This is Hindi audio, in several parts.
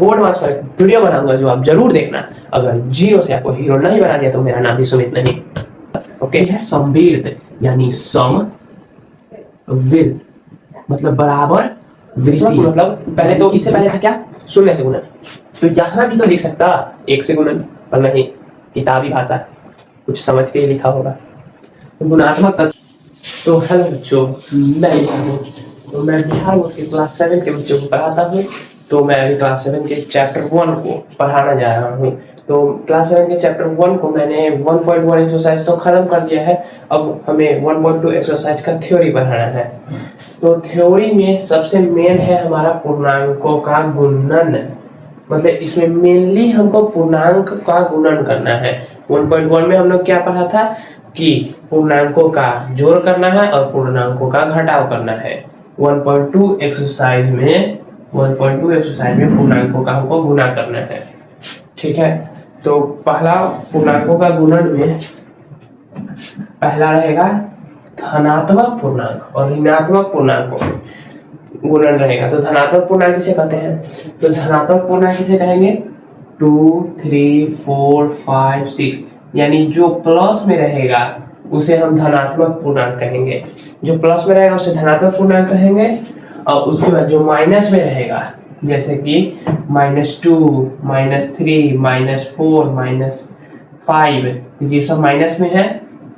बोर्ड मास पर वीडियो बनाऊंगा जो आप जरूर देखना। अगर जीरो से आपको हीरो नहीं बना दिया तो मेरा नाम भी सुमित नहीं। ओके है समविर्द यानी सम विर्द मतलब बराबर वृद्धि। मतलब पहले तो इससे पहले था क्या शून्य से गुणन, तो यहाँ भी तो लिख सकता एक से गुणन, पर नहीं किताबी भाषा कुछ समझ के ही लिखा होगा गुणात्मक तत्व। तो हेलो बच्चों, मैं बिहार हूँ। तो मैं बिहार बोर्ड के क्लास 7 के बच्चों को पढ़ाता हूँ। तो मैं अभी क्लास 7 के चैप्टर 1 को पढ़ाना जा रहा हूँ। तो क्लास 7 के चैप्टर 1 को मैंने 1.1 एक्सरसाइज तो खत्म कर दिया है। अब हमें 1.2 एक्सरसाइज का थ्योरी पढ़ाना है। तो थ्योरी में सबसे मेन है हमारा पूर्णांकों का गुणन। मतलब इसमें मेनली हमको पूर्णांक का गुणन करना है। 1.1 में हम लोग क्या पढ़ा था कि पूर्णांकों का जोड़ करना है और पूर्णांकों का घटाव करना है। 1.2 एक्सरसाइज में पूर्णांकों का हमको गुणा करना है। ठीक है, तो पहला पूर्णांकों का गुणन में पहला रहेगा धनात्मक पूर्णांक और ऋणात्मक पूर्णांकों में गुणन रहेगा। तो धनात्मक पूर्णांक किसे कहते हैं? तो धनात्मक पूर्णांक किसे कहेंगे? 2, 3, 4, 5, 6 यानी जो प्लस में रहेगा उसे हम धनात्मक पूर्णांक कहेंगे। जो प्लस में रहेगा उसे धनात्मक पूर्णांक कहेंगे। और उसके बाद जो माइनस में रहेगा जैसे कि -2, -3, -4, -5 ये सब माइनस में है।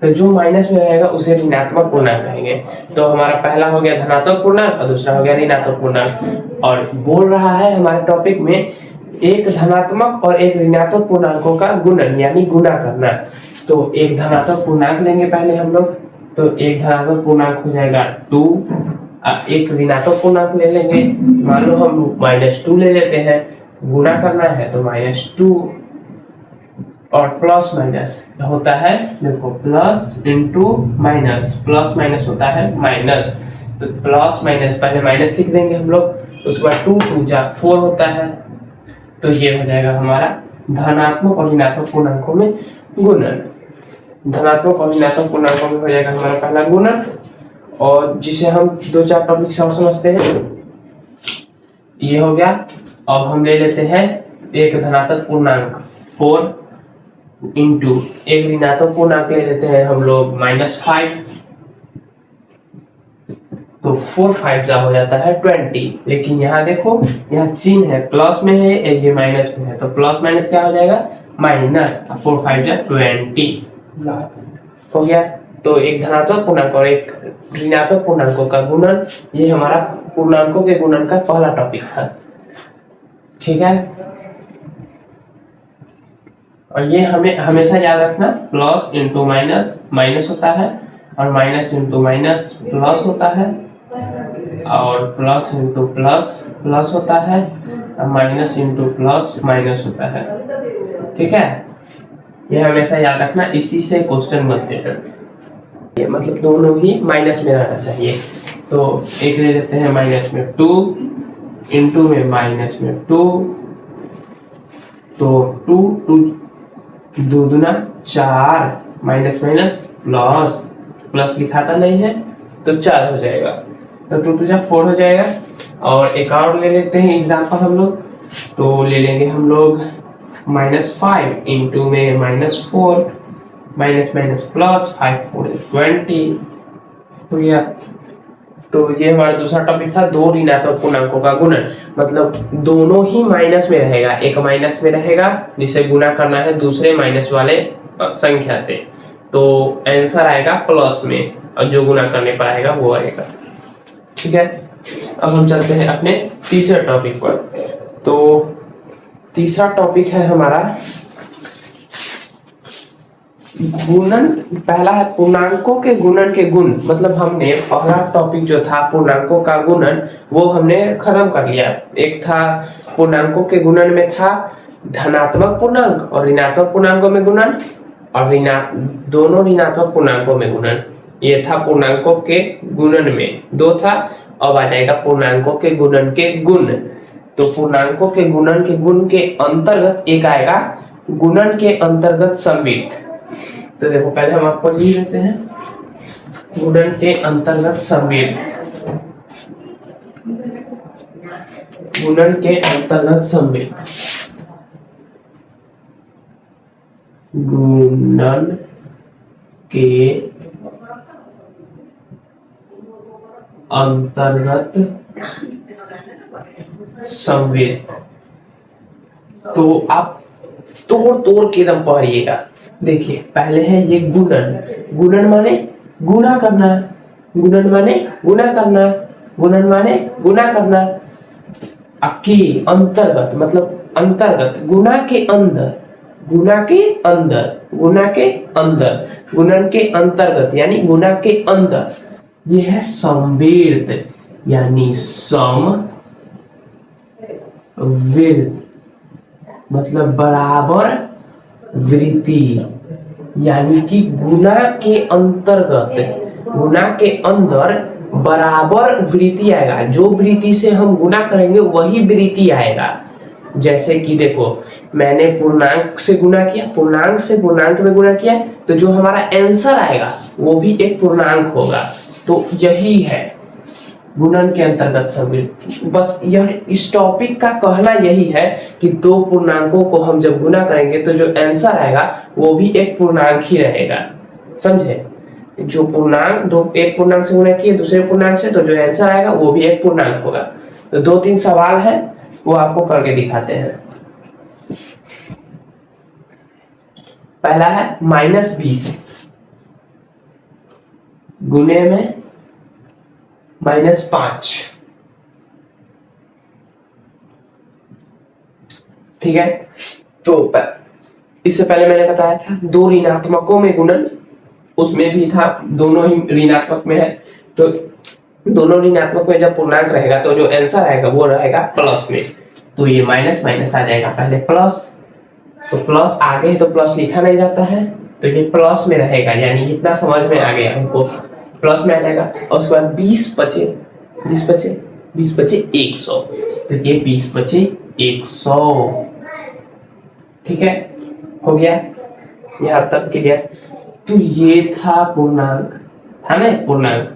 तो जो माइनस में रहेगा उसे ऋणात्मक पूर्णांक कहेंगे। तो हमारा पहला हो गया धनात्मक पूर्णांक और दूसरा हो गया ऋणात्मक पूर्णांक। और बोल रहा है हमारे टॉपिक में एक धनात्मक और एक ऋणात्मक पूर्णांकों का गुणन यानी गुणा करना। तो एक धनात्मक पूर्णांक लेंगे पहले हम लोग। तो एक धनात्मक पूर्णांक हो जाएगा 2। एक ऋणात्मक पूर्णांक ले लेंगे, मान लो हम -2 ले लेते हैं। गुणा करना है तो -2 और प्लस माइनस होता है, देखो plus into minus, plus minus होता है माइनस। तो प्लस माइनस पहले माइनस लिख देंगे हम लोग, उसके बाद 2 2 जा 4 होता है। तो ये हो जाएगा हमारा धनात्मक और ऋणात्मक पूर्णांकों में गुणन। धनात्मक और ऋणात्मक पूर्णांकों में हो जाएगा हमारा पहला गुणन। और जिसे हम 2-4 टॉपिक से और समझते हैं, ये हो गया। अब हम ले लेते हैं एक धनात्मक पूर्णांक 4 इंटू एक ऋणात्मक पूर्णांक ले लेते हैं हम लोग -5। तो 4 5 जा हो जाता है 20। लेकिन यहाँ देखो, यहाँ चिन्ह है, प्लस में है, ये माइनस में है। तो प्लस माइनस क्या हो जाएगा? माइनस। 4 5 जा 20 हो गया। तो एक धनात्मक पूर्णांक और एक ऋणात्मक पूर्णांकों का गुणन, ये हमारा पूर्णांकों के गुणन का पहला टॉपिक था। ठीक है, और ये हमें हमेशा याद रखना, प्लस इंटू माइनस माइनस होता है और माइनस इंटू माइनस प्लस होता है और प्लस इंटू प्लस प्लस होता है और माइनस इंटू प्लस माइनस होता है। ठीक है, ये हमेशा याद रखना, इसी से क्वेश्चन बनते हैं। ये मतलब दोनों ही माइनस में रहना चाहिए। तो एक ले लेते हैं माइनस में 2 इंटू में माइनस में 2। तो 2 2 2 दूना 4, माइनस माइनस प्लस, प्लस लिखाता नहीं है तो 4 हो जाएगा। तो 2 2 जा 4 हो जाएगा। और एक और ले लेते हैं एग्जांपल हम लोग। तो ले लेंगे हम लोग -5 इंटू में -4, माइनस माइनस प्लस, 5 4 20 हो गया। तो ये हमारा दूसरा टॉपिक था, दो ऋणात्मक पूर्णांकों का गुणन। मतलब दोनों ही माइनस में रहेगा, एक माइनस में रहेगा जिसे गुणा करना है दूसरे माइनस वाले संख्या से। तो आंसर आएगा प्लस में और जो गुणा करने पर आएगा वो आएगा। ठीक है, अब हम चलते हैं अपने तीसरे टॉपिक पर। तो तीसरा टॉपिक है हमारा गुणन। पहला है पूर्णांकों के गुणन के गुण। मतलब हमने पहला टॉपिक जो था पूर्णांकों का गुणन, वो हमने खत्म कर लिया। एक था पूर्णांकों के गुणन में था धनात्मक पूर्णांक और ऋणात्मक पूर्णांकों में गुणन और दोनों ऋणात्मक पूर्णांकों में गुणन। ये था पूर्णांकों के गुणन में, 2 था। अब आ जाएगा पूर्णांकों के गुणन के गुण। तो पूर्णांकों के गुणन के गुण के अंतर्गत एक आएगा गुणन के अंतर्गत समवित। तो देखो पहले हम आपको लिख लेते हैं गुणन के अंतर्गत समवित। गुणन के अंतर्गत सम्मिलित, गुणन के अंतर्गत सम्मिलित। तो आप तोड़ तोड़ के एकदम पढ़िएगा। देखिए पहले है ये गुणन, गुणन माने गुणा करना, गुणन माने गुणा करना, गुणन माने गुणा करना। के अंतर्गत मतलब अंतर्गत, गुणा के अंदर, गुणा के अंदर, गुणा के अंदर, गुणन के अंतर्गत यानी गुणा के अंदर। ये है समविर्त यानी समविर्त मतलब बराबर वृत्ति, यानी कि गुणा के अंतर्गत, गुणा के अंदर बराबर वृत्ति आएगा। जो वृत्ति से हम गुणा करेंगे वही वृत्ति आएगा। जैसे कि देखो मैंने पूर्णांक से गुणा किया, पूर्णांक से पूर्णांक में गुणा किया, तो जो हमारा आंसर आएगा वो भी एक पूर्णांक होगा। तो यही है गुणन के अंतर्गत समविर्त। बस यह इस टॉपिक का कहना यही है कि दो पूर्णांकों को हम जब गुणा करेंगे तो जो आंसर आएगा वो भी एक पूर्णांक ही रहेगा। समझे? जो पूर्णांक दो, एक पूर्णांक से गुणा किए दूसरे पूर्णांक से, तो जो आंसर आएगा वो भी एक पूर्णांक होगा। तो दो तीन सवाल है वो आपको करके दिखाते हैं। पहला है -20 गुणे में -5। ठीक है, तो इससे पहले मैंने बताया था दो ऋणात्मकों में गुणन, उसमें भी था दोनों ही ऋणात्मक में है। तो दोनों ऋणात्मक में जब पूर्णांक रहेगा तो जो आंसर आएगा वो रहेगा प्लस में। तो ये माइनस माइनस आ जाएगा, पहले प्लस, तो प्लस आगे तो प्लस लिखा नहीं जाता है तो ये प्लस में रहेगा, यानी इतना समझ में आ गया हमको, प्लस में आ जाएगा। और उसके बाद 20 बचे 100, तो ये 20 बचे 100। ठीक है, हो गया यहाँ तक क्लियर। तो ये था पूर्णांक, था ना पूर्णांक,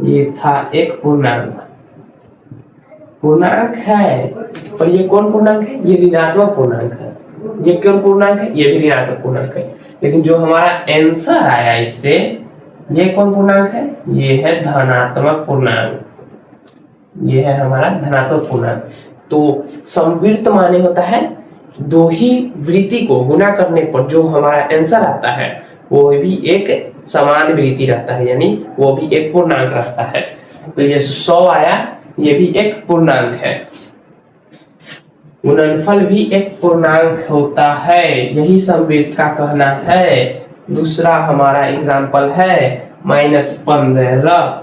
ये था एक पूर्णांक, पूर्णांक है। और ये कौन पूर्णांक है? ये ऋणात्मक पूर्णांक है। ये कौन पूर्णांक है? ये भी ऋणात्मक पूर्णांक है। लेकिन जो हमारा आंसर आया इससे, ये कौन पूर्णांक है? ये है धनात्मक पूर्णांक, ये है हमारा धनात्मक पूर्णांक। तो समविर्त माने होता है दो ही वृत्ति को गुणा करने पर जो हमारा आंसर आता है वो भी एक समान वृत्ति रहता है, यानी वो भी एक पूर्णांक रहता है। तो ये 100 आया, ये भी एक पूर्णांक है। गुणनफल भी एक पूर्णांक होता है, यही समविर्त का कहना है। दूसरा हमारा एग्जाम्पल है -15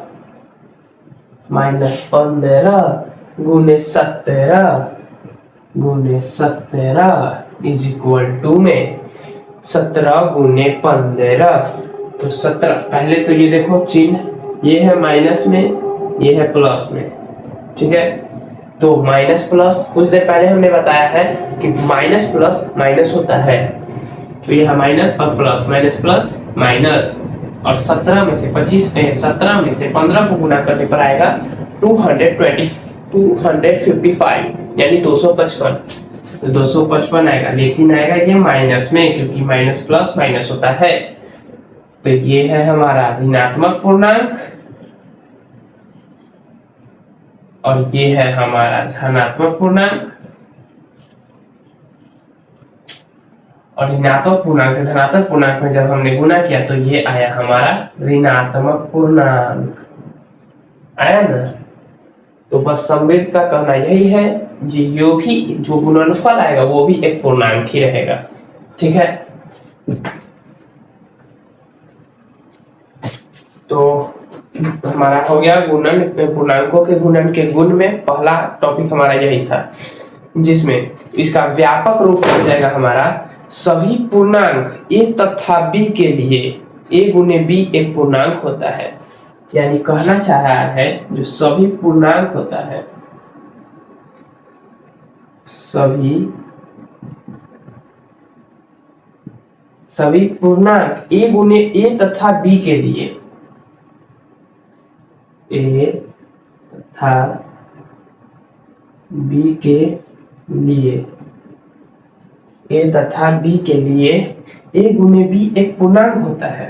गुणे 17 इज इक्वल टू में 17 गुणे 15। तो 17, पहले तो ये देखो चिन्ह, ये है माइनस में, ये है प्लस में। ठीक है, तो माइनस प्लस, कुछ देर पहले हमने बताया है कि माइनस प्लस माइनस होता है। तो यह माइनस और प्लस, माइनस प्लस माइनस, और 17 में से 15 को गुणा करने पर आएगा 255 यानी 255। तो 255 आएगा, लेकिन आएगा ये माइनस में, क्योंकि माइनस प्लस माइनस होता है। तो ये है हमारा ऋणात्मक पूर्णांक और ये है हमारा धनात्मक पूर्णांक। और ऋणात्मक पूर्णांक से धनात्मक पूर्णांक में जब हमने गुणा किया तो ये आया हमारा ऋणात्मक पूर्णांक, आया ना। तो बस समविर्त का कहना यही है, जो भी जो गुणनफल आएगा वो भी एक पूर्णांक ही रहेगा। ठीक है, तो हमारा हो गया गुणन, पूर्णांकों के गुणन के गुण में पहला टॉपिक हमारा यही था, जिसमें इसका व्यापक रूप हो जाएगा हमारा सभी पूर्णांक a तथा b के लिए a गुने b एक पूर्णांक होता है। यानी कहना चाह रहा है जो सभी पूर्णांक होता है, सभी पूर्णांक a गुने a तथा b के लिए, a तथा बी के लिए, ए तथा बी के लिए ए गुने बी एक पूर्णांक होता है,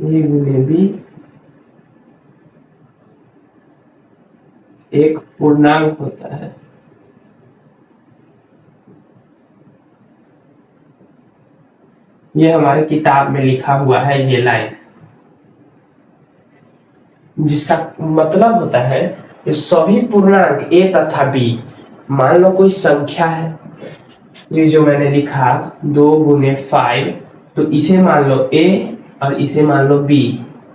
ए गुने बी एक पूर्णांक होता है। ये हमारे किताब में लिखा हुआ है ये लाइन, जिसका मतलब होता है कि सभी पूर्णांक ए तथा बी, मान लो कोई संख्या है, ये जो मैंने लिखा 2 गुने 5, तो इसे मान लो ए और इसे मान लो बी,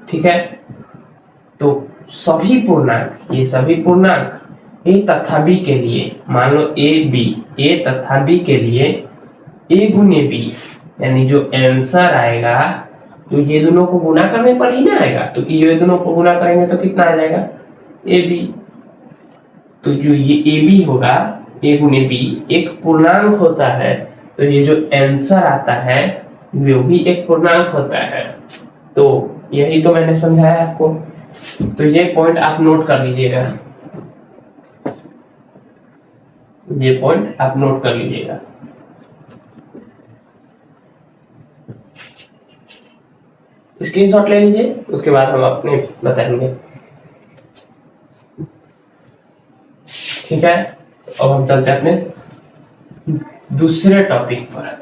ठीक है। तो सभी पूर्णांक, ये सभी पूर्णांक ए तथा बी के लिए, मान लो ए बी, ए तथा बी के लिए ए गुने बी, यानी जो आंसर आएगा, तो ये दोनों को गुना करने पर ही ना आएगा, तो ये दोनों को गुना करेंगे तो कितना आ जाएगा, ए बी। तो जो ये ए बी होगा, ए गुने बी एक पूर्णांक होता है, तो ये जो आंसर आता है वो भी एक पूर्णांक होता है। तो यही तो मैंने समझाया आपको, तो ये पॉइंट आप नोट कर लीजिएगा, ये पॉइंट आप नोट कर लीजिएगा। स्क्रीनशॉट ले लीजिए, उसके बाद हम अपने बताएंगे, ठीक है। अब हम चलते हैं अपने दूसरे टॉपिक पर।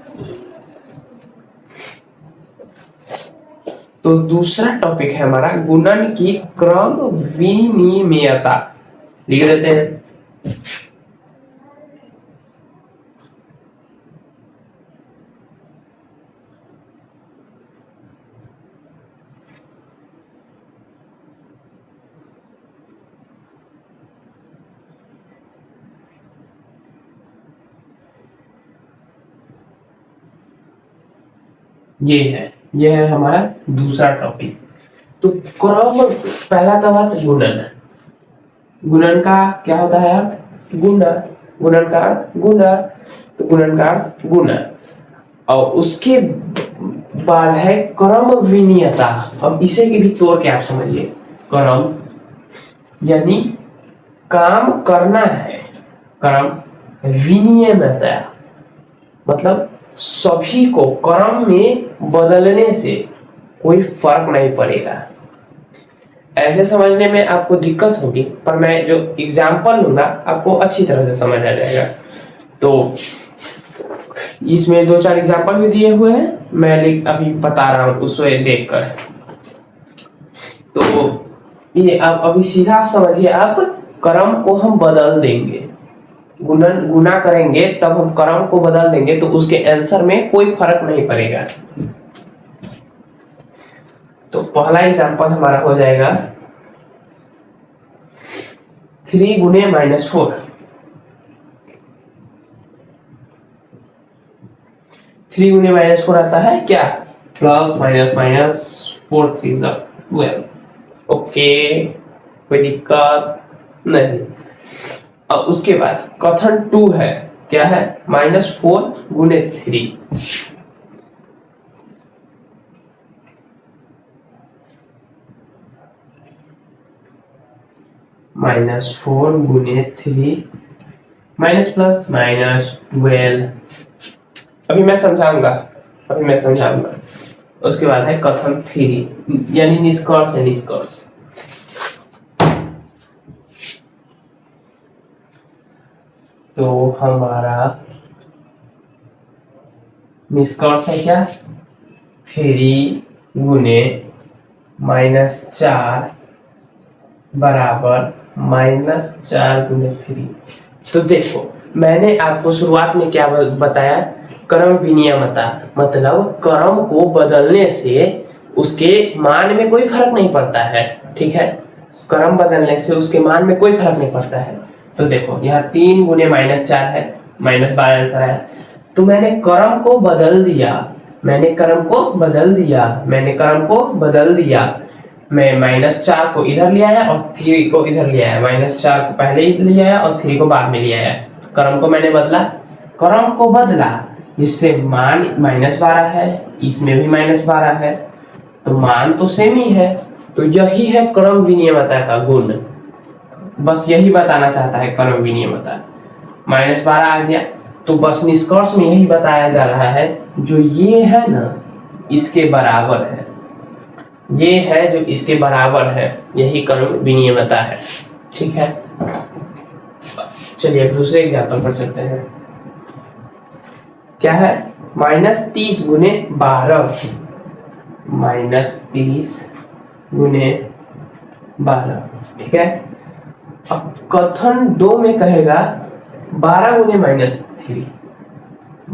तो दूसरा टॉपिक है हमारा गुणन की क्रम विनिमेयता, लिख देते हैं। ये है हमारा दूसरा टॉपिक। तो क्रम, पहला का अर्थ गुणन, गुणन का क्या होता है अर्थ, गुणा, गुणन का अर्थ गुणा, तो गुणन का अर्थ गुणा। और उसके बाद है क्रम विनियता। अब इसे की भी तोड़ के आप समझिए, क्रम यानी काम करना है, क्रम विनियमता मतलब सभी को क्रम में बदलने से कोई फर्क नहीं पड़ेगा। ऐसे समझने में आपको दिक्कत होगी, पर मैं जो एग्जाम्पल लूंगा आपको अच्छी तरह से समझ आ जाएगा। तो इसमें 2-4 एग्जाम्पल भी दिए हुए हैं, मैं अभी बता रहा हूँ उसको देखकर। तो ये आप अभी सीधा समझिए, आप क्रम को हम बदल देंगे, गुना करेंगे तब हम क्रम को बदल देंगे, तो उसके आंसर में कोई फर्क नहीं पड़ेगा। तो पहला एग्जांपल हमारा हो जाएगा 3 गुने -4। 3 गुने -4 आता है क्या, प्लस माइनस माइनस 4 3 12। ओके, कोई दिक्कत नहीं। और उसके बाद कथन 2 है, क्या है, -4 गुने 3। -4 गुने 3 माइनस प्लस -12। अभी मैं समझाऊंगा, उसके बाद है कथन 3 यानी निष्कर्ष है, निष्कर्ष। तो हमारा निष्कर्ष है क्या, 3 गुने -4 बराबर -4 गुने 3। तो देखो मैंने आपको शुरुआत में क्या बताया, क्रम विनियमता मतलब क्रम को बदलने से उसके मान में कोई फर्क नहीं पड़ता है, ठीक है। क्रम बदलने से उसके मान में कोई फर्क नहीं पड़ता है। तो देखो यहाँ 3 गुने -4 है, -12 आंसर है। तो मैंने क्रम को बदल दिया, मैं -4 को इधर ले आया और 3 को इधर ले आया, -4 को पहले इधर ले आया और 3 को बाद में ले आया। क्रम को मैंने बदला, जिससे मान -12 है, इसमें भी -12 है, तो मान तो सेम ही है। तो यही है क्रम विनियमता का गुण। बस यही बताना चाहता है क्रम विनियमता। -12 आ गया, तो बस निष्कर्ष में यही बताया जा रहा है, जो ये है ना इसके बराबर है, ये है जो इसके बराबर है, यही क्रम विनियमता है। ठीक है, चलिए दूसरे एग्जाम्पल पर चलते हैं। क्या है? -30 गुने 12, -30 गुने 12। ठीक है, अब कथन 2 में कहेगा 12 गुने -3,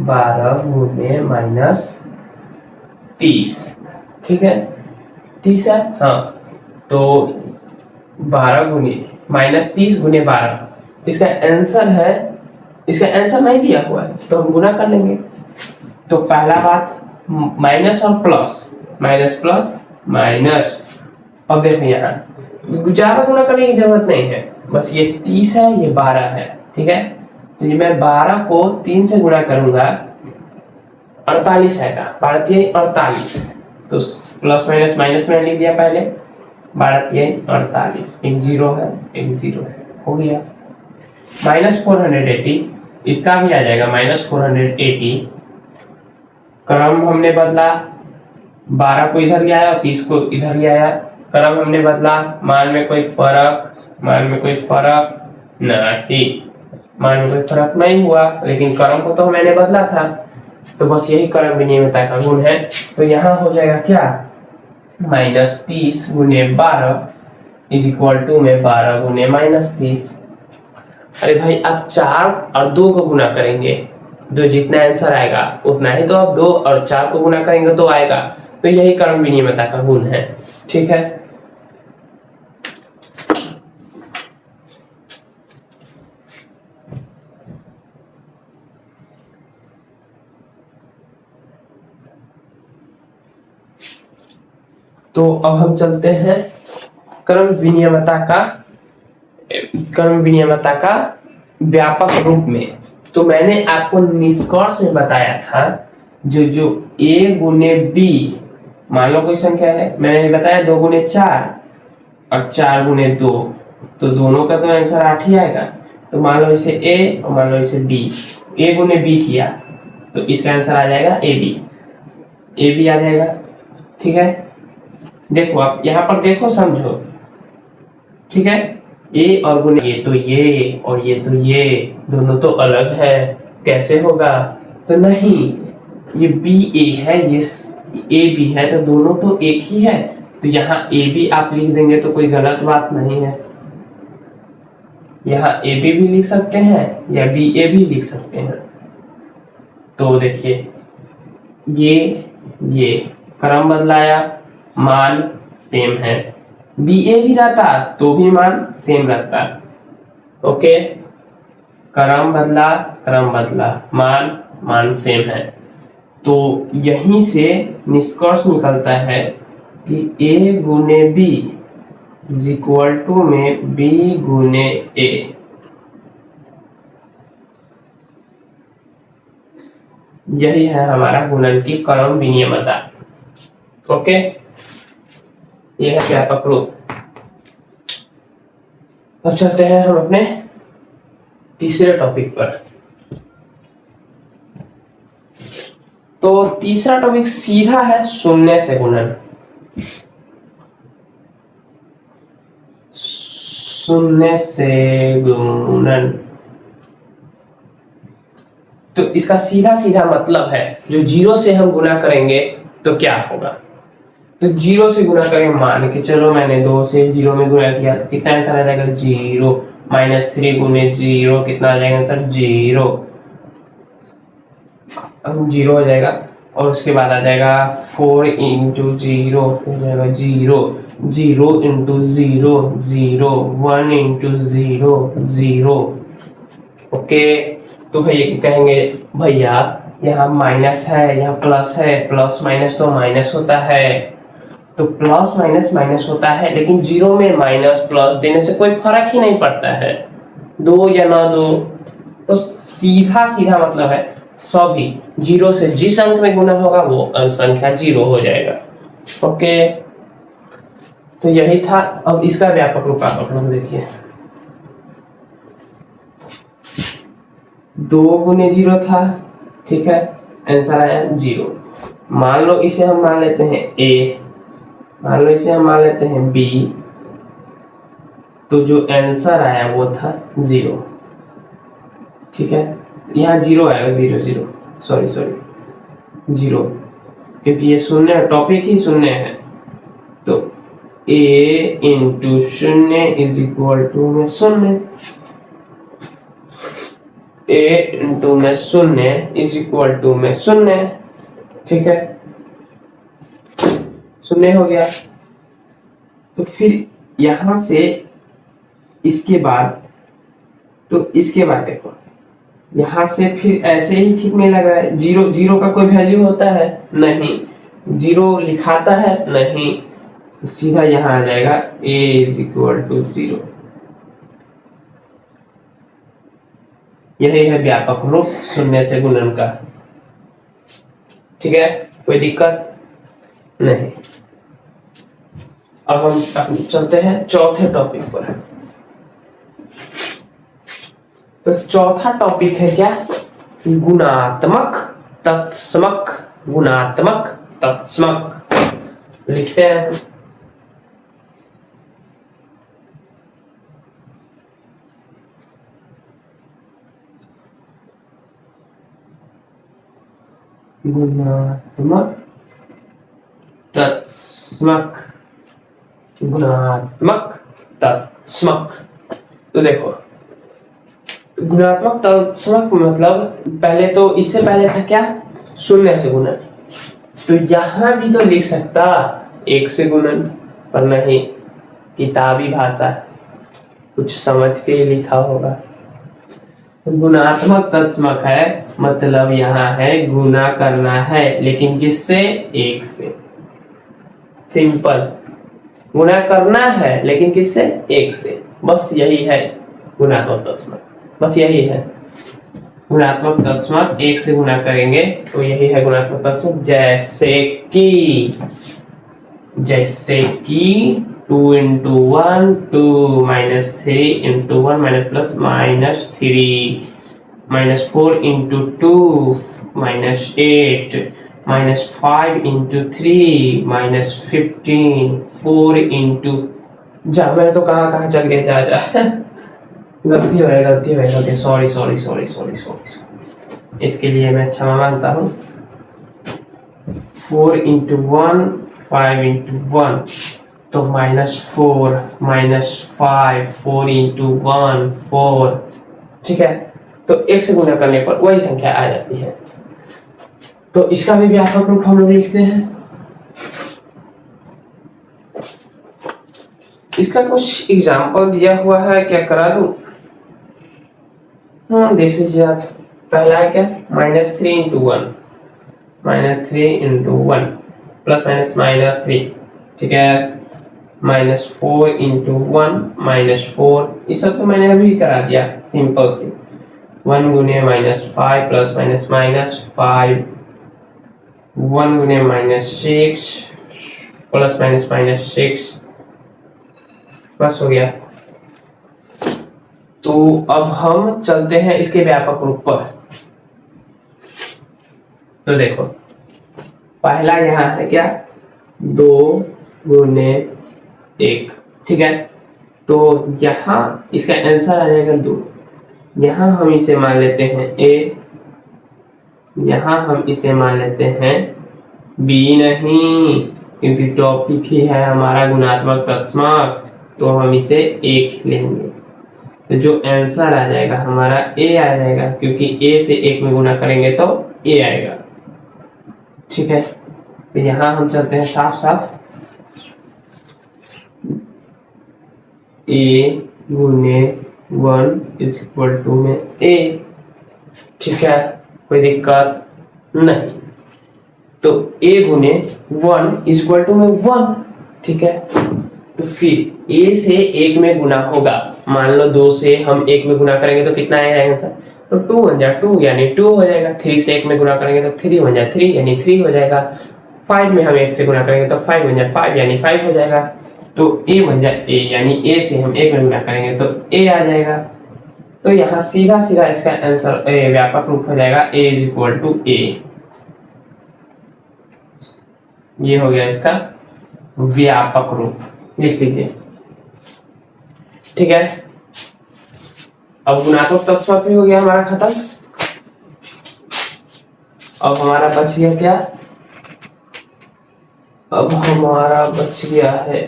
12 गुने -30। ठीक है, 30 है, हाँ, तो 12 गुने -30 गुने 12, इसका आंसर है, इसका आंसर नहीं दिया हुआ है तो हम गुना कर लेंगे। तो पहला बात माइनस और प्लस, माइनस प्लस माइनस। अब देखो यहाँ ज्यादा गुना करने की जरूरत नहीं है, बस ये 30 है, ये 12 है। ठीक है, तो ये मैं 12 को 3 से गुणा करूंगा, 48 आएगा, 48। तो प्लस माइनस माइनस में लिख दिया पहले, 48, एक जीरो है, एक जीरो है, हो गया। -480, इसका भी आ जाएगा -480। क्रम हमने बदला, 12 को इधर ले आया और 30 को इधर ले आया, क्रम हमने बदला, मान में कोई फर्क, मान में कोई फर्क नहीं, मान में कोई फर्क नहीं हुआ, लेकिन क्रम को तो मैंने बदला था। तो बस यही क्रम विनियमता का गुण है। तो यहाँ हो जाएगा क्या, -30 गुने 12 इज इक्वल टू में 12 गुने -30। अरे भाई आप 4 और 2 को गुना करेंगे, जो जितना आंसर आएगा उतना ही तो आप 2 और 4 को गुना करेंगे तो आएगा। तो यही क्रम विनियमता का गुण है। ठीक है, तो अब हम चलते हैं क्रम विनियमता का व्यापक रूप में। तो मैंने आपको निष्कर्ष में बताया था, जो a गुने b, मान लो कोई संख्या है, मैंने बताया 2 गुने 4 और 4 गुने 2, तो दोनों का तो आंसर 8 ही आएगा। तो मान लो इसे a और मान लो इसे b, a गुने b किया तो इसका आंसर आ जाएगा ab आ जाएगा। ठीक है, देखो आप यहाँ पर देखो, समझो। ठीक है, ए और गुने ये तो ये और ये तो ये, दोनों तो अलग है, कैसे होगा? तो नहीं, ये बी ए है, ये ए बी है, तो दोनों तो एक ही है। तो यहाँ ए बी आप लिख देंगे तो कोई गलत बात नहीं है। यहाँ ए बी भी लिख सकते हैं या बी ए भी लिख सकते हैं। तो देखिए ये क्रम बदलाया, मान सेम है, बी ए भी रहता तो भी मान सेम रहता। ओके, क्रम बदला, मान सेम है। तो यहीं से निष्कर्ष निकलता है कि a गुने b इज इक्वल टू में b गुने a। यही है हमारा गुणन की क्रम विनियमता। ओके, यह है व्यापक रूप। अब चलते हैं हम अपने तीसरे टॉपिक पर। तो तीसरा टॉपिक सीधा है शून्य से गुणन। शून्य से गुणन, तो इसका सीधा सीधा मतलब है, जो 0 से हम गुणा करेंगे तो क्या होगा। तो 0 से गुणा करेंगे, मान के चलो मैंने 2 से 0 में गुणा किया तो कितना आंसर आ जाएगा 0, -3 गुने 0 कितना आ जाएगा आंसर 0, अब 0 हो जाएगा। और उसके बाद आ जाएगा 4 इंटू 0 हो जाएगा 0, 0 इंटू 0 0, 1 इंटू 0 0। ओके, तो भैया कहेंगे भैया यहाँ माइनस है, यहाँ प्लस है, प्लस माइनस तो माइनस होता है, तो प्लस माइनस माइनस होता है, लेकिन 0 में माइनस प्लस देने से कोई फर्क ही नहीं पड़ता है, 2 या ना 2। तो सीधा सीधा मतलब है सभी 0 से जिस अंक में गुना होगा वो संख्या 0 हो जाएगा। ओके, तो यही था। अब इसका व्यापक रूप आप लोग देखिए, 2 गुने 0 था, ठीक है, आंसर आया 0। मान लो इसे हम मान लेते हैं a, मान लो इसे हम मान लेते हैं b, तो जो आंसर आया वो था 0, ठीक है। यहाँ 0 आएगा, 0 0, सॉरी 0, क्योंकि ये शून्य, टॉपिक ही शून्य है। तो a इंटू शून्य इज इक्वल टू में शून्य, a इंटू में शून्य इज इक्वल टू में शून्य, ठीक है, शून्य हो गया। तो फिर यहां से इसके बाद, तो इसके बाद देखो यहां से फिर ऐसे ही ठीक नहीं लग रहा है। 0 0 का कोई वैल्यू होता है नहीं, 0 लिखाता है नहीं, तो सीधा यहाँ आ जाएगा a इज इक्वल टू 0। यही है व्यापक रूप शून्य से गुणन का, ठीक है, कोई दिक्कत नहीं। अब हम चलते हैं चौथे टॉपिक पर। तो चौथा टॉपिक है क्या, गुणात्मक तत्समक। गुणात्मक तत्समक लिखते हैं। गुणात्मक तत्समक, गुणात्मक तत्समक। तो देखो गुणात्मक तत्समक मतलब पहले तो इससे पहले था क्या, शून्य से गुणन। तो यहां भी तो लिख सकता 1 से गुणन, पर नहीं, किताबी भाषा, कुछ समझ के लिखा होगा। गुणात्मक तत्समक है मतलब यहाँ है गुना करना है, लेकिन किससे, 1 से। सिंपल, गुना करना है लेकिन किससे, 1 से, बस यही है गुणात्मक तत्समक, बस यही है गुणात्मक तत्समक। 1 से गुना करेंगे तो यही है गुणात्मक तत्समक। जैसे कि 2 into 1 2, minus 3 into 1 minus plus minus 3, minus 4 into 2 minus 8, minus 5 into 3 minus 15, 4 into, जा मैं तो कहाँ चल गया, जा गलती हो गई, सॉरी, इसके लिए मैं क्षमा मांगता हूँ। 4 इंटू 1 5 इंटू 1, तो माइनस 4 माइनस 5, 4 इंटू 1 4, ठीक है। तो 1 से गुणा करने पर वही संख्या आ जाती है। तो इसका भी व्यापक रूप हम लोग लिखते हैं। इसका कुछ एग्जाम्पल दिया हुआ है, क्या करा दूं? देख लीजिए आप। पहला है क्या, minus 3 into 1, minus 3 into 1 plus minus minus 3, ठीक है, माइनस 4 इंटू 1 माइनस 4, ये सब तो मैंने अभी करा दिया, सिंपल सी। 1 गुने माइनस 5 प्लस माइनस माइनस 5, 1 गुने माइनस 6 प्लस माइनस माइनस 6, बस हो गया। तो अब हम चलते हैं इसके व्यापक रूप पर। तो देखो पहला यहाँ है क्या, 2 गुने 1, ठीक है। तो यहाँ इसका आंसर आ जाएगा 2। यहाँ हम इसे मान लेते हैं a, यहाँ हम इसे मान लेते हैं b, नहीं, क्योंकि टॉपिक ही है हमारा गुणात्मक तत्समक, तो हम इसे 1 लेंगे। तो जो आंसर आ जाएगा हमारा a आ जाएगा, क्योंकि a से 1 में गुना करेंगे तो a आएगा, ठीक है। तो यहाँ हम चलते हैं साफ साफ, a गुने 1 इज इक्वल टू में a, ठीक है, कोई दिक्कत नहीं। तो a गुने 1 इज इक्वल टू में 1, ठीक है। तो फिर a से 1 में गुना होगा, मान लो 2 से हम 1 में गुना करेंगे तो कितना आएगा आंसर, तो 2 बन जाएगा, 2 यानी 2 हो जाएगा। 3 से 1 में गुना करेंगे तो 3 बन जाएगा, 3 यानी 3 हो जाएगा। 5 में हम 1 से गुना करेंगे तो 5 बन जाएगा, 5 यानी 5 हो जाएगा। तो a बन जाए a, यानी a से हम 1 में गुना करेंगे तो a आ जाएगा, तो यहाँ सीधा सीधा इसका आंसर व्यापक रूप हो जाएगा a is equal to a। ये हो गया इसका व्यापक रूप, लिख लीजिए। ठीक है, अब गुणात्मक तत्व भी हो गया हमारा खत्म। अब हमारा बच गया क्या, अब हमारा बच गया है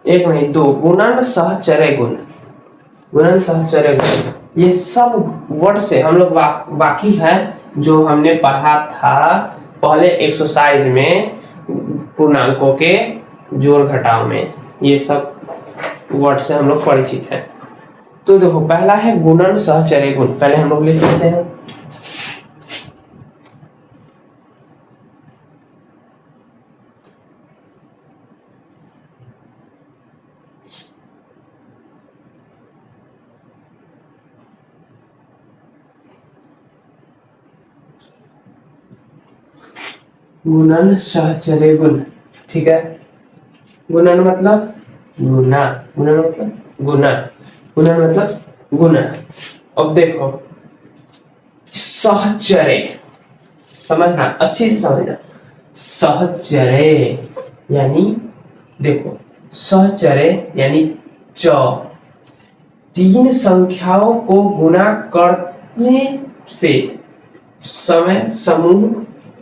एक नहीं दो, गुणन सहचर्य गुण। गुणन सहचर्य गुण ये सब वर्ड से हम लोग वाकिफ है, जो हमने पढ़ा था पहले एक्सरसाइज में पूर्णांकों के जोड़ घटाव में, ये सब वर्ड से हम लोग परिचित है। तो देखो पहला है गुणन सहचर्य गुण, पहले हम लोग लिख लेते हैं। गुणन सहचर्य गुण, ठीक है। गुणन मतलब गुना, गुणन मतलब गुना, गुणन मतलब गुना। अब देखो सहचर्य, समझना अच्छी से समझना, सहचर्य यानी देखो सहचर्य यानी तीन संख्याओं को गुणा करने से समय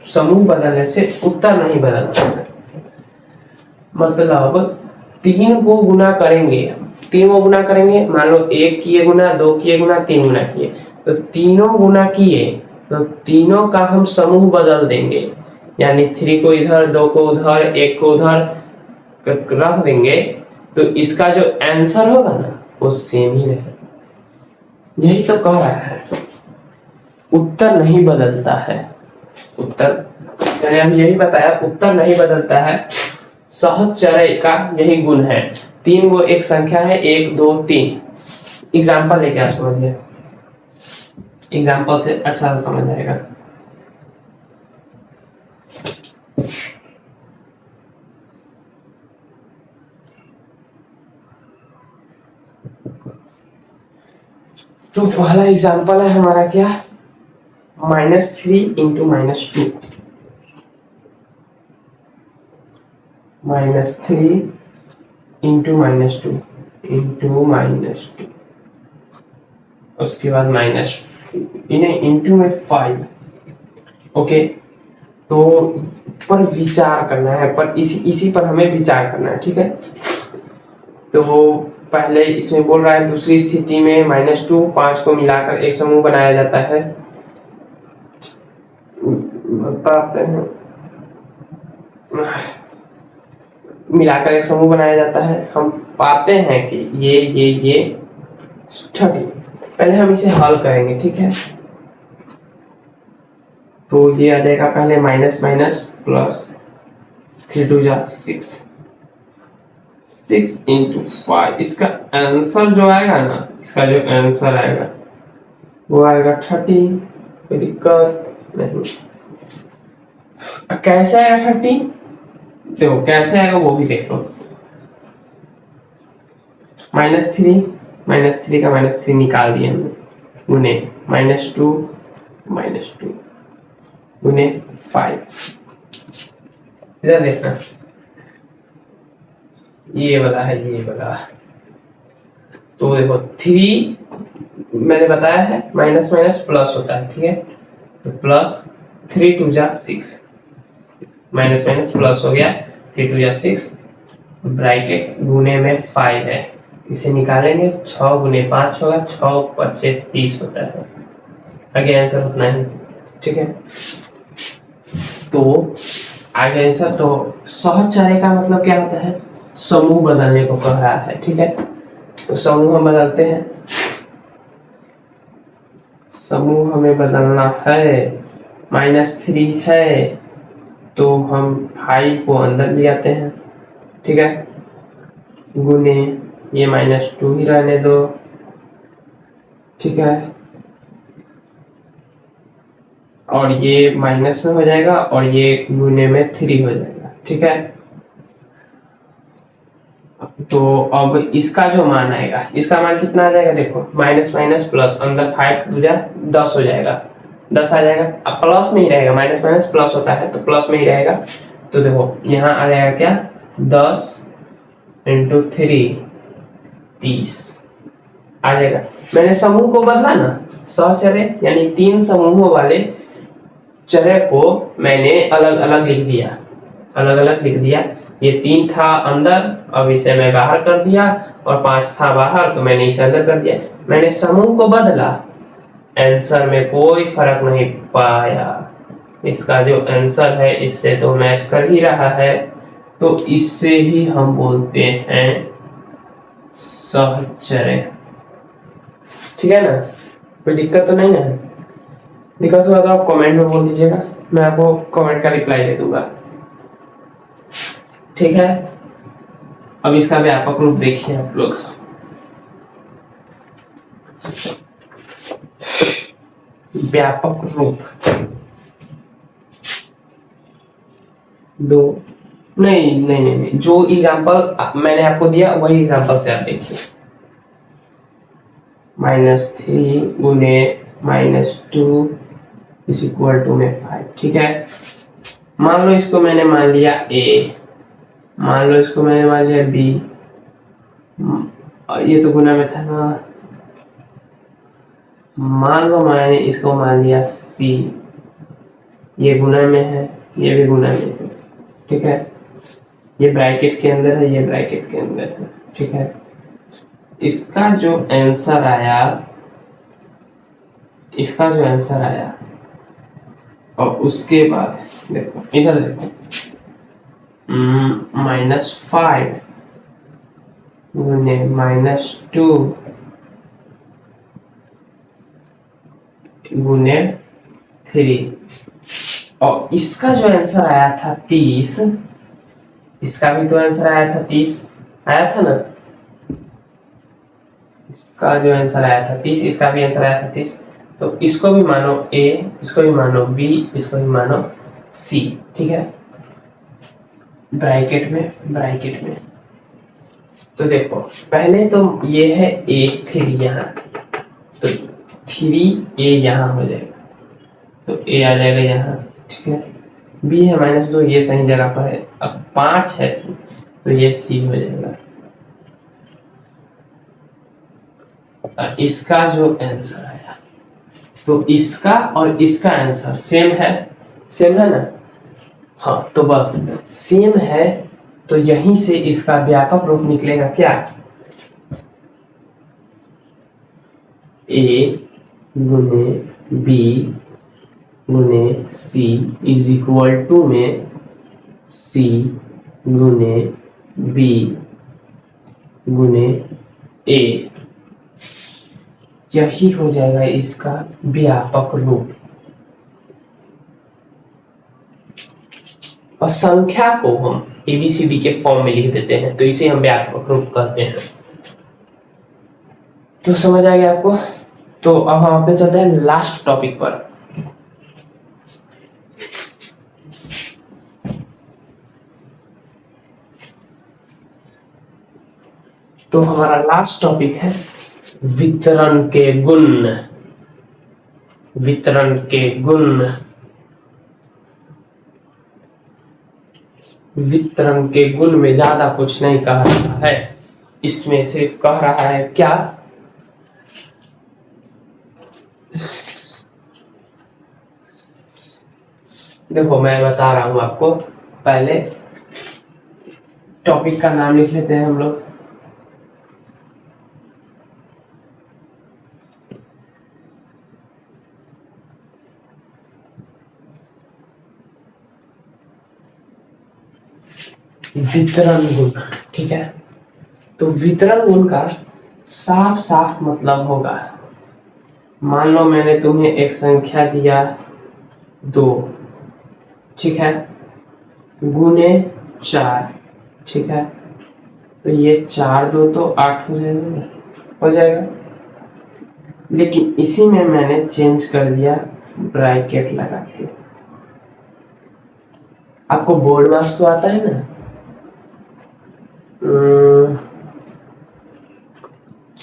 समूह बदलने से उत्तर नहीं बदलता। मतलब तीन को गुना करेंगे, तीन को गुना करेंगे, मान लो एक किए गुना, दो किए गुना, तीन गुना किए, तो तीनों गुना किए तो तीनों का हम समूह बदल देंगे, यानी 3 को इधर, 2 को उधर, 1 को उधर रख देंगे, तो इसका जो आंसर होगा ना वो सेम ही रहेगा। यही तो कह रहा है, उत्तर नहीं बदलता है। उत्तर मैंने अभी यही बताया, उत्तर नहीं बदलता है। सहचर्य का यही गुण है। तीन वो एक संख्या है, 1 2 3। एग्जाम्पल लेके आप समझिए, एग्जाम्पल से अच्छा समझ आएगा। तो पहला एग्जाम्पल है हमारा क्या, -3 इंटू -2, -3 इंटू -2 इंटू -2, उसके बाद माइनस इन्हें इंटू में 5। ओके, तो पर विचार करना है, पर इसी पर हमें विचार करना है। ठीक है, तो पहले इसमें बोल रहा है दूसरी स्थिति में -2 5 को मिलाकर एक समूह बनाया जाता है। मिलाकर एक समूह बनाया जाता है। हम पाते हैं कि ये 30। पहले हम इसे हल करेंगे, ठीक है। तो ये आ जाएगा पहले माइनस माइनस प्लस, 3 2 जा 6, 6 इंटू 5। इसका आंसर जो आएगा ना, इसका जो आंसर आएगा वो आएगा 30। कोई दिक्कत नहीं। कैसे आएगा 30, देखो कैसे आएगा वो भी देख लो। -3 का -3 निकाल दिए हमने, गुने -2 गुने 5। इधर देखना, ये वाला है, ये वाला। तो देखो 3 मैंने बताया है माइनस माइनस प्लस होता है, ठीक है। तो प्लस 3 2 जा 6, माइनस माइनस प्लस हो गया, 3 2 जा 6, ब्रैकेट गुने में 5 है, इसे निकालेंगे 6 गुने 5 होगा, 6 5 30 होता है। आगे आंसर उतना ही, ठीक है। तो आगे आंसर, तो सहचर्य का मतलब क्या होता है, समूह बदलने को कह रहा है, ठीक है। तो समूह हम बदलते हैं, समूह हमें बदलना है। -3 है तो हम 5 को अंदर ले आते हैं, ठीक है, गुने ये -2 ही रहने दो, ठीक है। और ये माइनस में हो जाएगा और ये गुने में 3 हो जाएगा, ठीक है। तो अब इसका जो मान आएगा, इसका मान कितना आ जाएगा, देखो माइनस माइनस प्लस, अंदर 5 दूजा 10 हो जाएगा, 10 आ जाएगा। अब प्लस में ही रहेगा, माइनस माइनस प्लस होता है तो प्लस में ही रहेगा। तो देखो यहाँ आ जाएगा क्या, 10 इंटू 3 30 आ जाएगा। मैंने समूह को बदला ना, सहचर्य यानी 3 समूहों वाले चर्य को मैंने अलग अलग लिख दिया, अलग अलग लिख दिया। ये 3 था अंदर, अब इसे मैं बाहर कर दिया, और 5 था बाहर तो मैंने इसे अंदर कर दिया। मैंने समूह को बदला, आंसर में कोई फर्क नहीं पाया। इसका जो आंसर है इससे तो मैच कर ही रहा है, तो इससे ही हम बोलते हैं सहचर्य। ठीक है ना, कोई दिक्कत तो नहीं ना है? दिक्कत होगा तो आप कमेंट में बोल दीजिएगा, मैं आपको कमेंट का रिप्लाई दे दूंगा। ठीक है, अब इसका व्यापक रूप देखिए आप लोग। व्यापक रूप दो, नहीं नहीं नहीं, नहीं। जो एग्जांपल मैंने आपको दिया वही एग्जांपल से आप देखिए। -3 गुने -2 इज इक्वल टू में 5। ठीक है, मान लो इसको मैंने मान लिया A, मान लो इसको मैंने मान लिया B, और ये तो गुना में था ना, मान लो मैंने इसको मान लिया C, ये गुना में है, ये भी गुना में है। ठीक है, ये ब्रैकेट के अंदर है, ये ब्रैकेट के अंदर है। ठीक है, इसका जो आंसर आया, इसका जो आंसर आया, और उसके बाद देखो इधर देखो, -5 गुने -2 गुने 3, और इसका जो आंसर आया था 30, इसका भी तो आंसर आया था 30, आया था ना, इसका जो आंसर आया था 30, इसका भी आंसर आया था 30। तो इसको भी मानो A, इसको भी मानो B, इसको भी मानो C। ठीक है, ब्रैकेट में, ब्रैकेट में। तो देखो पहले तो ये है A3 यहाँ, तो 3A यहाँ हो जाएगा, तो A आ जाएगा यहाँ। ठीक है, B है -2, ये सही जगह पर है। अब 5 है तो ये C हो जाएगा। इसका जो आंसर आया, तो इसका और इसका आंसर सेम है, सेम है ना? हाँ, तो बस सेम है, तो यहीं से इसका व्यापक रूप निकलेगा क्या, A गुने B गुने C इज इक्वल टू में C गुने B गुने A। यही हो जाएगा इसका व्यापक रूप। और संख्या को हम ABCD के फॉर्म में लिख देते हैं, तो इसे हम व्यापक रूप कहते हैं। तो समझ आ गया आपको? तो अब हम अपने चलते हैं लास्ट टॉपिक पर। तो हमारा लास्ट टॉपिक है वितरण के गुण। वितरण के गुण, वितरण के गुण में ज्यादा कुछ नहीं कह रहा है, इसमें से कह रहा है क्या, देखो मैं बता रहा हूं आपको। पहले टॉपिक का नाम लिख लेते हैं हम लोग। वितरण गुण। ठीक है, तो वितरण गुण का साफ साफ मतलब होगा, मान लो मैंने तुम्हें एक संख्या दिया 2, ठीक है, गुने 4। ठीक है, तो ये 4 2 तो 8 हो जाएगा, हो जाएगा। लेकिन इसी में मैंने चेंज कर दिया ब्रैकेट लगा के। आपको बोर्ड मार्क्स तो आता है ना?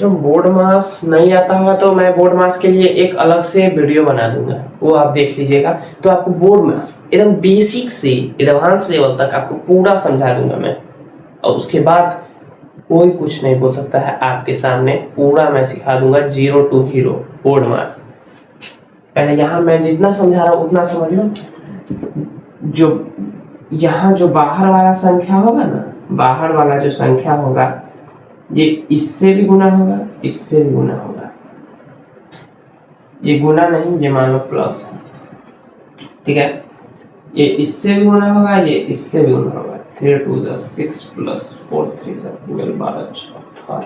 जो बोर्ड मास नहीं आता होगा तो मैं बोर्ड मास के लिए एक अलग से वीडियो बना दूंगा, वो आप देख लीजिएगा। तो आपको बोर्ड मास एकदम बेसिक से एडवांस लेवल तक आपको पूरा समझा दूंगा मैं, और उसके बाद कोई कुछ नहीं बोल सकता है आपके सामने, पूरा मैं सिखा दूंगा जीरो टू हीरो बोर्ड मास। पहले यहाँ मैं जितना समझा रहा हूँ उतना समझ लो। जो यहाँ जो बाहर वाला संख्या होगा ना, बाहर वाला जो संख्या होगा ये इससे भी गुना होगा, इससे भी गुना होगा। ये गुना नहीं, ये मान लो प्लस है, ठीक है। ये इससे भी गुना होगा, ये इससे भी गुना होगा। 3 2 6 प्लस 4 3 12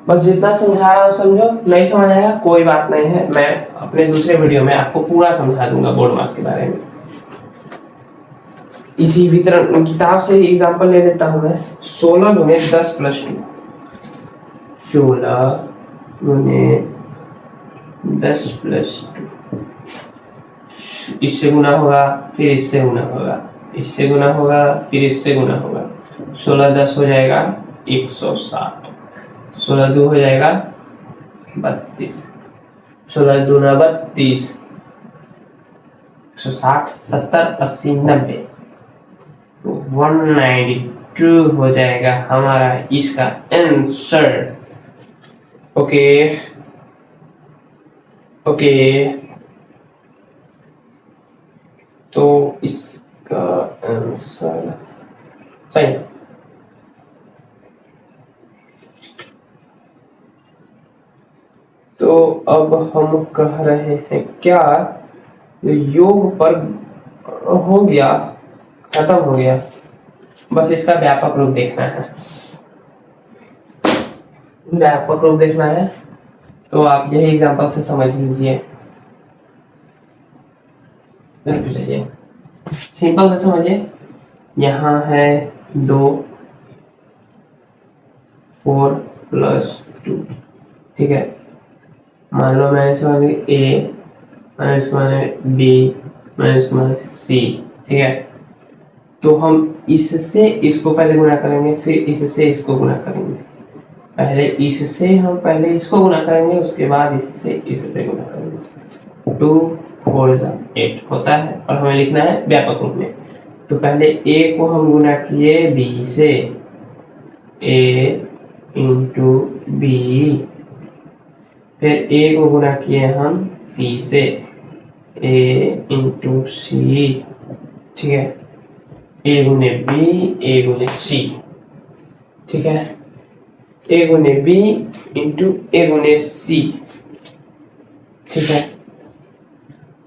बस जितना समझा रहा हूँ समझो, नहीं समझ आया कोई बात नहीं है, मैं अपने दूसरे वीडियो में आपको पूरा समझा दूंगा बोर्ड मास के बारे में। इसी वितरण किताब से ही एग्जांपल ले लेता हूं मैं। 16 गुने 10 प्लस 2, 16 गुने 10 प्लस 2, इससे गुना होगा फिर इससे गुना होगा, इससे गुना होगा फिर इससे गुना होगा। 16 10 हो जाएगा 160, 16 2 हो जाएगा 32, 16 दूना 32, 160 70 80 90, 192 हो जाएगा हमारा इसका आंसर। ओके ओके, तो इसका आंसर सही। तो अब हम कह रहे हैं क्या, योग पर हो गया, खत्म हो गया, बस इसका व्यापक रूप देखना है, व्यापक रूप देखना है। तो आप यही एग्जांपल से समझ लीजिए, सिंपल से समझिए। यहाँ है 2 4 प्लस 2, ठीक है। मान लो मैंने समझ ए, मैंने समझ बी, मैंने समझ सी, ठीक है। तो हम इससे इसको पहले गुणा करेंगे, फिर इससे इसको गुणा करेंगे। पहले इसको गुणा करेंगे, उसके बाद इससे गुणा करेंगे। 2 4 8 होता है, और हमें लिखना है व्यापक रूप में। तो पहले a को हम गुणा किए b से, a इंटू बी, फिर a को गुणा किए हम c से, a इंटू सी, ठीक है। a गुने b, a गुने c, ठीक है। a गुने b इंटू a गुने c, ठीक है।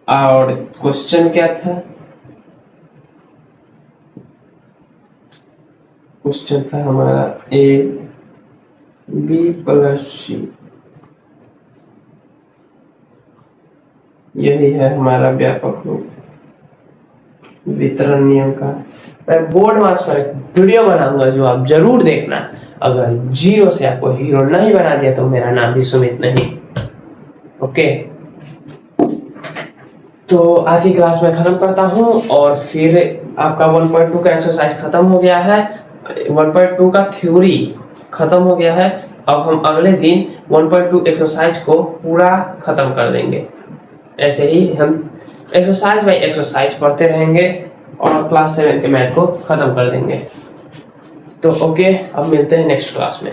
और क्वेश्चन क्या था, क्वेश्चन था हमारा a b प्लस c, यही है हमारा व्यापक रूप वितरण नियम का। मैं बोर्ड मास पर एक वीडियो बनाऊंगा जो आप जरूर देखना। अगर जीरो से आपको हीरो नहीं बना दिया तो मेरा नाम भी सुमित नहीं। ओके, तो आज की क्लास में खत्म करता हूं, और फिर आपका 1.2 का एक्सरसाइज खत्म हो गया है, 1.2 का थ्योरी खत्म हो गया है। अब हम अगले दिन 1.2 एक्सरसाइज को पूरा खत्म कर देंगे। ऐसे ही हम एक्सरसाइज बाय एक्सरसाइज पढ़ते रहेंगे और क्लास 7 के मैथ को खत्म कर देंगे। तो ओके, अब मिलते हैं नेक्स्ट क्लास में।